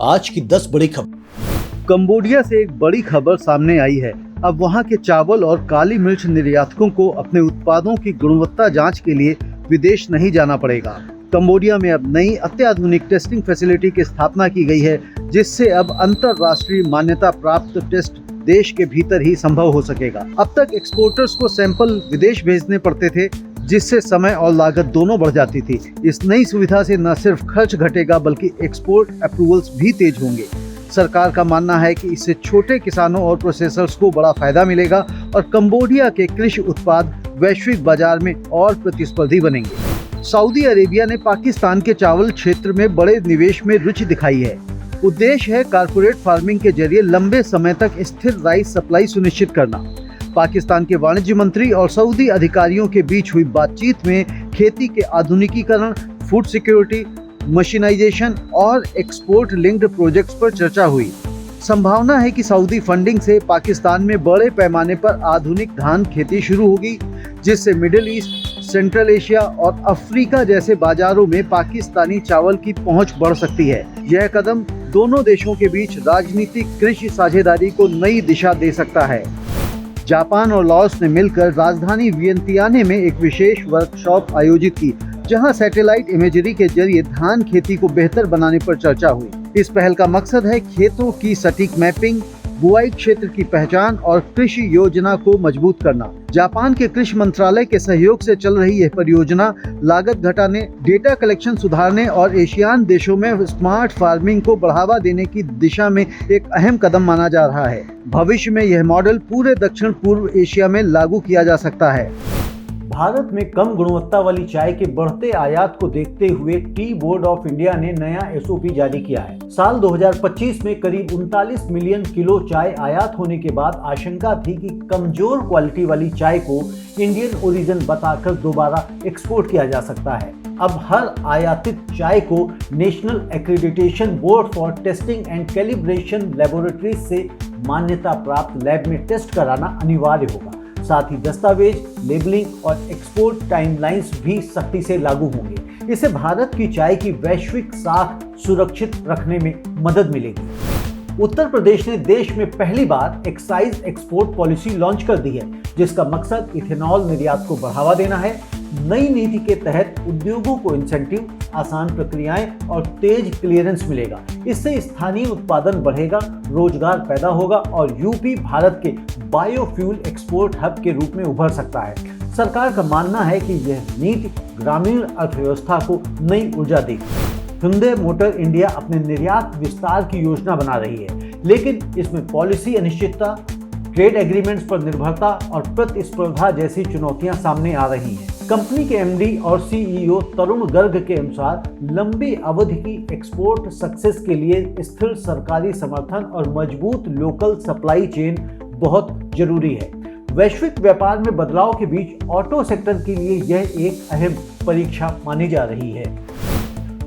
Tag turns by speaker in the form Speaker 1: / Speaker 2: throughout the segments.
Speaker 1: आज की 10 बड़ी खबर।
Speaker 2: कंबोडिया से एक बड़ी खबर सामने आई है। अब वहां के चावल और काली मिर्च निर्यातकों को अपने उत्पादों की गुणवत्ता जांच के लिए विदेश नहीं जाना पड़ेगा। कंबोडिया में अब नई अत्याधुनिक टेस्टिंग फैसिलिटी की स्थापना की गई है, जिससे अब अंतर्राष्ट्रीय मान्यता प्राप्त टेस्ट देश के भीतर ही संभव हो सकेगा। अब तक एक्सपोर्टर्स को सैंपल विदेश भेजने पड़ते थे, जिससे समय और लागत दोनों बढ़ जाती थी। इस नई सुविधा से न सिर्फ खर्च घटेगा बल्कि एक्सपोर्ट अप्रूवल्स भी तेज होंगे। सरकार का मानना है कि इससे छोटे किसानों और प्रोसेसर्स को बड़ा फायदा मिलेगा और कंबोडिया के कृषि उत्पाद वैश्विक बाजार में और प्रतिस्पर्धी बनेंगे। सऊदी अरेबिया ने पाकिस्तान के चावल क्षेत्र में बड़े निवेश में रुचि दिखाई है। उद्देश्य है कारपोरेट फार्मिंग के जरिए लंबे समय तक स्थिर राइस सप्लाई सुनिश्चित करना। पाकिस्तान के वाणिज्य मंत्री और सऊदी अधिकारियों के बीच हुई बातचीत में खेती के आधुनिकीकरण, फूड सिक्योरिटी, मशीनाइजेशन और एक्सपोर्ट लिंक्ड प्रोजेक्ट्स पर चर्चा हुई। संभावना है कि सऊदी फंडिंग से पाकिस्तान में बड़े पैमाने पर आधुनिक धान खेती शुरू होगी, जिससे मिडिल ईस्ट, सेंट्रल एशिया और अफ्रीका जैसे बाजारों में पाकिस्तानी चावल की पहुंच बढ़ सकती है। यह कदम दोनों देशों के बीच राजनीतिक कृषि साझेदारी को नई दिशा दे सकता है। जापान और लाओस ने मिलकर राजधानी वियंतियाने में एक विशेष वर्कशॉप आयोजित की, जहां सैटेलाइट इमेजरी के जरिए धान खेती को बेहतर बनाने पर चर्चा हुई। इस पहल का मकसद है खेतों की सटीक मैपिंग, बुआई क्षेत्र की पहचान और कृषि योजना को मजबूत करना। जापान के कृषि मंत्रालय के सहयोग से चल रही यह परियोजना लागत घटाने, डेटा कलेक्शन सुधारने और एशियान देशों में स्मार्ट फार्मिंग को बढ़ावा देने की दिशा में एक अहम कदम माना जा रहा है। भविष्य में यह मॉडल पूरे दक्षिण पूर्व एशिया में लागू किया जा सकता है।
Speaker 3: भारत में कम गुणवत्ता वाली चाय के बढ़ते आयात को देखते हुए टी बोर्ड ऑफ इंडिया ने नया एसओपी जारी किया है। साल 2025 में करीब 39 मिलियन किलो चाय आयात होने के बाद आशंका थी कि कमजोर क्वालिटी वाली चाय को इंडियन ओरिजिन बताकर दोबारा एक्सपोर्ट किया जा सकता है। अब हर आयातित चाय को national accreditation board for testing and calibration laboratories से मान्यता प्राप्त लैब में टेस्ट कराना अनिवार्य होगा। साथ ही दस्तावेज, लेबलिंग और एक्सपोर्ट टाइमलाइंस भी सख्ती से लागू होंगे। इससे भारत की चाय की वैश्विक साख सुरक्षित रखने में मदद मिलेगी। उत्तर प्रदेश ने देश में पहली बार एक्साइज एक्सपोर्ट पॉलिसी लॉन्च कर दी है, जिसका मकसद इथेनॉल निर्यात को बढ़ावा देना है। नई नीति के तहत उद्योगों को इंसेंटिव, आसान प्रक्रियाएं और तेज क्लियरेंस मिलेगा। इससे स्थानीय उत्पादन बढ़ेगा, रोजगार पैदा होगा और यूपी भारत के बायोफ्यूल एक्सपोर्ट हब के रूप में उभर सकता है। सरकार का मानना है कि यह नीति ग्रामीण अर्थव्यवस्था को नई ऊर्जा देगी। हुंडई मोटर इंडिया अपने निर्यात विस्तार की योजना बना रही है, लेकिन इसमें पॉलिसी अनिश्चितता, ट्रेड एग्रीमेंट्स पर निर्भरता और प्रतिस्पर्धा जैसी चुनौतियां सामने आ रही हैं। कंपनी के एमडी और सीईओ तरुण गर्ग के अनुसार लंबी अवधि की एक्सपोर्ट सक्सेस के लिए स्थिर सरकारी समर्थन और मजबूत लोकल सप्लाई चेन बहुत जरूरी है। वैश्विक व्यापार में बदलाव के बीच ऑटो सेक्टर के लिए यह एक अहम परीक्षा मानी जा रही है।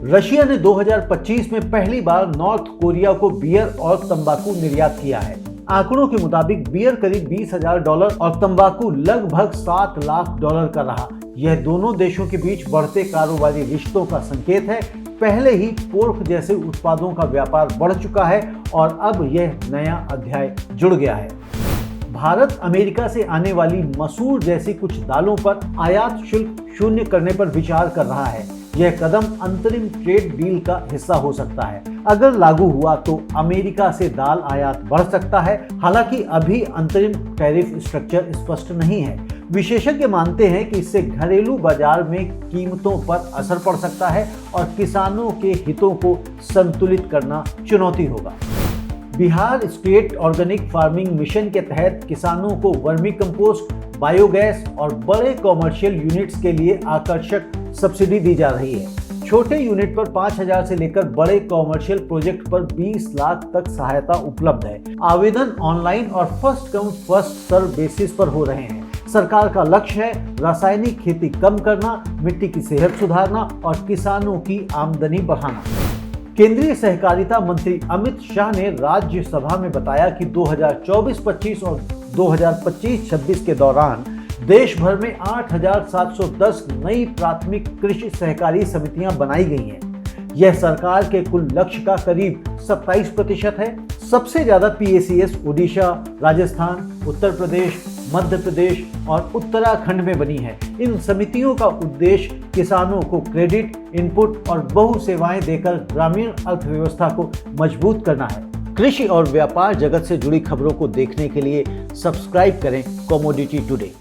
Speaker 3: रशिया ने 2025 में पहली बार नॉर्थ कोरिया को बियर और तंबाकू निर्यात किया है। आंकड़ों के मुताबिक बियर करीब $20,000 और तंबाकू लगभग $7 लाख का रहा। यह दोनों देशों के बीच बढ़ते कारोबारी रिश्तों का संकेत है। पहले ही पोर्क जैसे उत्पादों का व्यापार बढ़ चुका है और अब यह नया अध्याय जुड़ गया है। भारत अमेरिका से आने वाली मसूर जैसी कुछ दालों पर आयात शुल्क शून्य करने पर विचार कर रहा है। यह कदम अंतरिम ट्रेड डील का हिस्सा हो सकता है। अगर लागू हुआ तो अमेरिका से दाल आयात बढ़ सकता है। हालांकि अभी अंतरिम टैरिफ स्ट्रक्चर स्पष्ट नहीं है। विशेषज्ञ मानते हैं कि इससे घरेलू बाजार में कीमतों पर असर पड़ सकता है और किसानों के हितों को संतुलित करना चुनौती होगा। Bihar state organic farming mission के तहत किसानों को वर्मी कंपोस्ट, बायोगैस और बड़े कॉमर्शियल यूनिट्स के लिए आकर्षक सब्सिडी दी जा रही है। छोटे यूनिट पर 5,000 से लेकर बड़े कॉमर्शियल प्रोजेक्ट पर 20 लाख तक सहायता उपलब्ध है। आवेदन ऑनलाइन और first come first serve basis पर हो रहे हैं। सरकार का लक्ष्य है रासायनिक खेती कम करना, मिट्टी की सेहत सुधारना और किसानों की आमदनी बढ़ाना। केंद्रीय सहकारिता मंत्री अमित शाह ने राज्यसभा में बताया कि 2024-25 और 2025-26 के दौरान देश भर में 8,710 नई प्राथमिक कृषि सहकारी समितियां बनाई गई हैं। यह सरकार के कुल लक्ष्य का करीब 27% है। सबसे ज्यादा PACS ओडिशा, राजस्थान, उत्तर प्रदेश, मध्य प्रदेश और उत्तराखंड में बनी है। इन समितियों का उद्देश्य किसानों को क्रेडिट, इनपुट और बहु सेवाएं देकर ग्रामीण अर्थव्यवस्था को मजबूत करना है। कृषि और व्यापार जगत से जुड़ी खबरों को देखने के लिए सब्सक्राइब करें कमोडिटी टुडे।